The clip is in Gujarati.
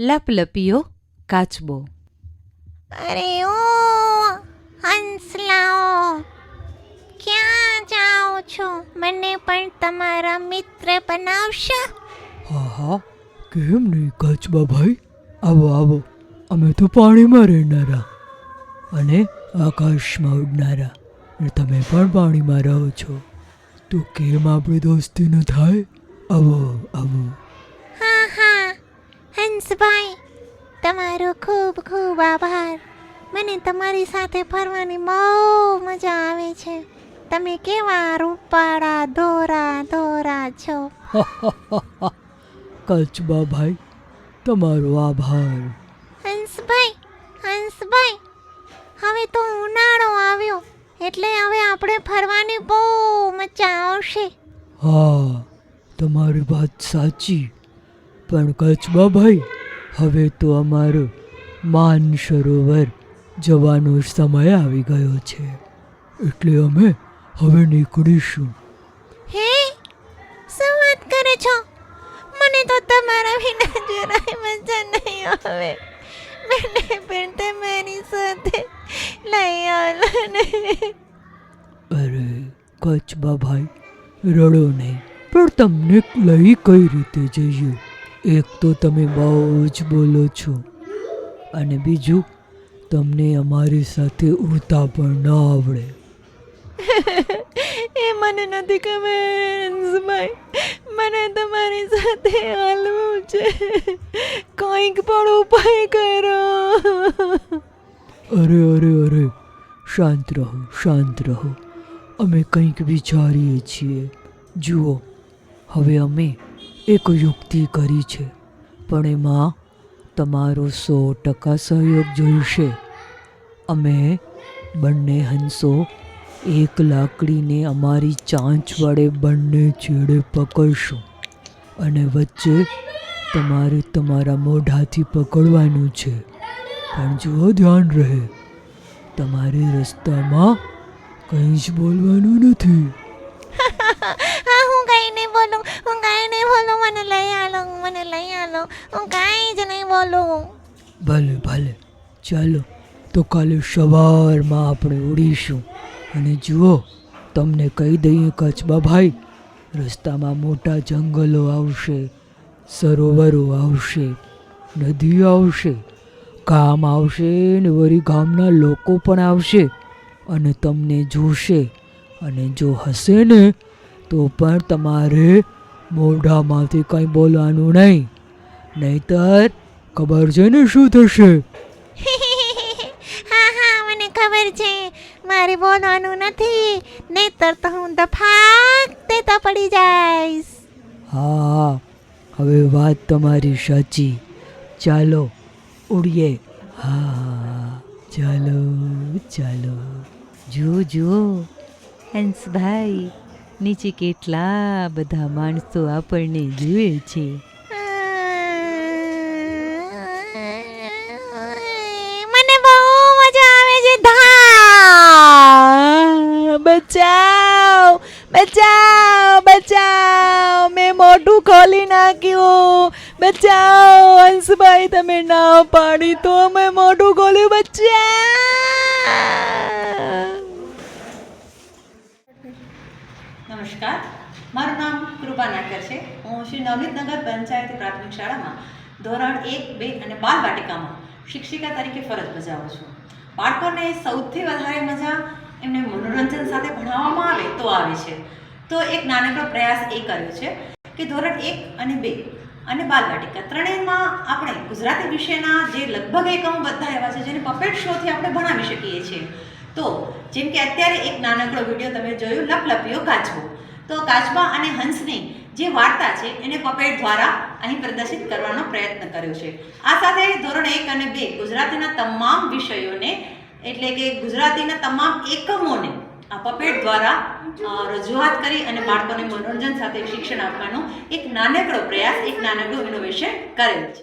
લપલપિયો કાચબો. અરે ઓ હંસલાઓ, ક્યાં જાઓ છો? મને પણ તમારા મિત્ર બનાવશો? હા હા, કેમ નહીં કાચબા ભાઈ, આવો આવો. અમે તો પાણીમાં રહેનારા અને આકાશમાં ઉડનારા, અને તમે પણ પાણીમાં રહો છો, તો કેમ આપણે દોસ્તી ન થાય? આવો આવો. હા હા હંસભાઈ, તમારો ખૂબ ખૂબ આભાર. મને તમારી સાથે ફરવાની બહુ મજા આવે છે. તમે કેવા રૂપાળા ધોરા ધોરા છો. કાચબા ભાઈ, તમારો આભાર. હંસભાઈ, હવે તો ઉનાળો આવ્યો, એટલે હવે આપણે ફરવાની બહુ મજા આવશે. હા, તમારી વાત સાચી. પણ કાચબા ભાઈ, હવે તો અમારો માનસરોવર જવાનો સમય આવી ગયો છે, એટલે અમે હવે નીકળીશું. હે, શું વાત કરો છો? મને તો તમારા વિના જરાય મજા નહીં આવે. મને પણ તમારી સાથે લઈ આવો ને. અરે કાચબા ભાઈ, રડો નહીં, પણ તમને લઈ કઈ રીતે જઈએ? એક તો તમે બહુ જ બોલો છો, અને બીજું તમને અમારી સાથે ઉડતા પણ ન આવડે. એ મને નથી ખબર હંસભાઈ, મને તમારી સાથે હાલવું છે. કંઈક પણ ઉપાય કરો. અરે, શાંત રહો. અમે કંઈક વિચારીએ છીએ. જુઓ, હવે અમે એક યુક્તિ કરી છે, પણ એમાં તમારો 100% સહયોગ જોઈશે. અમે બંને હંસો એક લાકડીને અમારી ચાંચ વડે બંને છેડે પકડશું, અને વચ્ચે તમારે તમારા મોઢાથી પકડવાનું છે. પણ જુઓ, ધ્યાન રહે, તમારે રસ્તામાં કંઈ જ બોલવાનું નથી. હા, હું કંઈ નહીં બોલું. મને લઈ આલો. હું કાંઈ જ નહીં બોલું. ભલે, ચાલો તો કાલે સવારમાં આપણે ઉડીશું. અને જુઓ, તમને કહી દઈએ કાચબા ભાઈ, રસ્તામાં મોટા જંગલો આવશે, સરોવરો આવશે, નદી આવશે, ગામ આવશે, ને વળી ગામના લોકો પણ આવશે અને તમને જોશે. અને જો હશે ને, તો પણ તમારે મોઢામાંથી કંઈ બોલવાનું નહીં, નહીંતર ખબર છે ને શું થશે? હા, મને ખબર છે. મારે બોલવાનું નથી, નહીંતર તો હું દફાક દેતા પડી જઈશ. હા, હવે વાત તમારી સાચી. ચાલો ઉડીએ. હા, ચાલો. જુઓ હંસભાઈ, નીચે કેટલા બધા માણસો આપણને જુએ છે. મને બહુ મજા આવે છે. બચાવ, મેં મોઢું ખોલી નાખ્યું. બચાવ હંસભાઈ, તમે ના પાડી તો મેં મોઢું ખોલ્યું. બચાવ. નમસ્કાર, મારું નામ કૃપા નાકર છે. હું શ્રી નવનીતનગર પંચાયતી પ્રાથમિક શાળામાં ધોરણ 1, 2 અને બાલ વાટિકામાં શિક્ષિકા તરીકે ફરજ બજાવું છું. બાળકોને સૌથી વધારે મજા એમને મનોરંજન સાથે ભણાવવામાં આવે તો આવે છે. તો એક નાનકડો પ્રયાસ એ કર્યો છે કે ધોરણ 1 અને 2 અને બાલ વાટિકા ત્રણેયમાં આપણે ગુજરાતી વિષયના જે લગભગ એકમો બધા એવા છે જેને પપેટ શોથી આપણે ભણાવી શકીએ છીએ. તો જેમ કે અત્યારે એક નાનકડો વિડીયો તમે જોયું, લપલપિયો કાચબો. તો કાચબા અને હંસની જે વાર્તા છે એને પપેટ દ્વારા અહીં પ્રદર્શિત કરવાનો પ્રયત્ન કર્યો છે. આ સાથે ધોરણ 1 અને 2 ગુજરાતીના તમામ વિષયોને, એટલે કે ગુજરાતીના તમામ એકમોને આ પપેટ દ્વારા રજૂઆત કરી અને બાળકોને મનોરંજન સાથે શિક્ષણ આપવાનો એક નાનકડો પ્રયાસ, એક નાનકડું ઇનોવેશન કરેલ છે.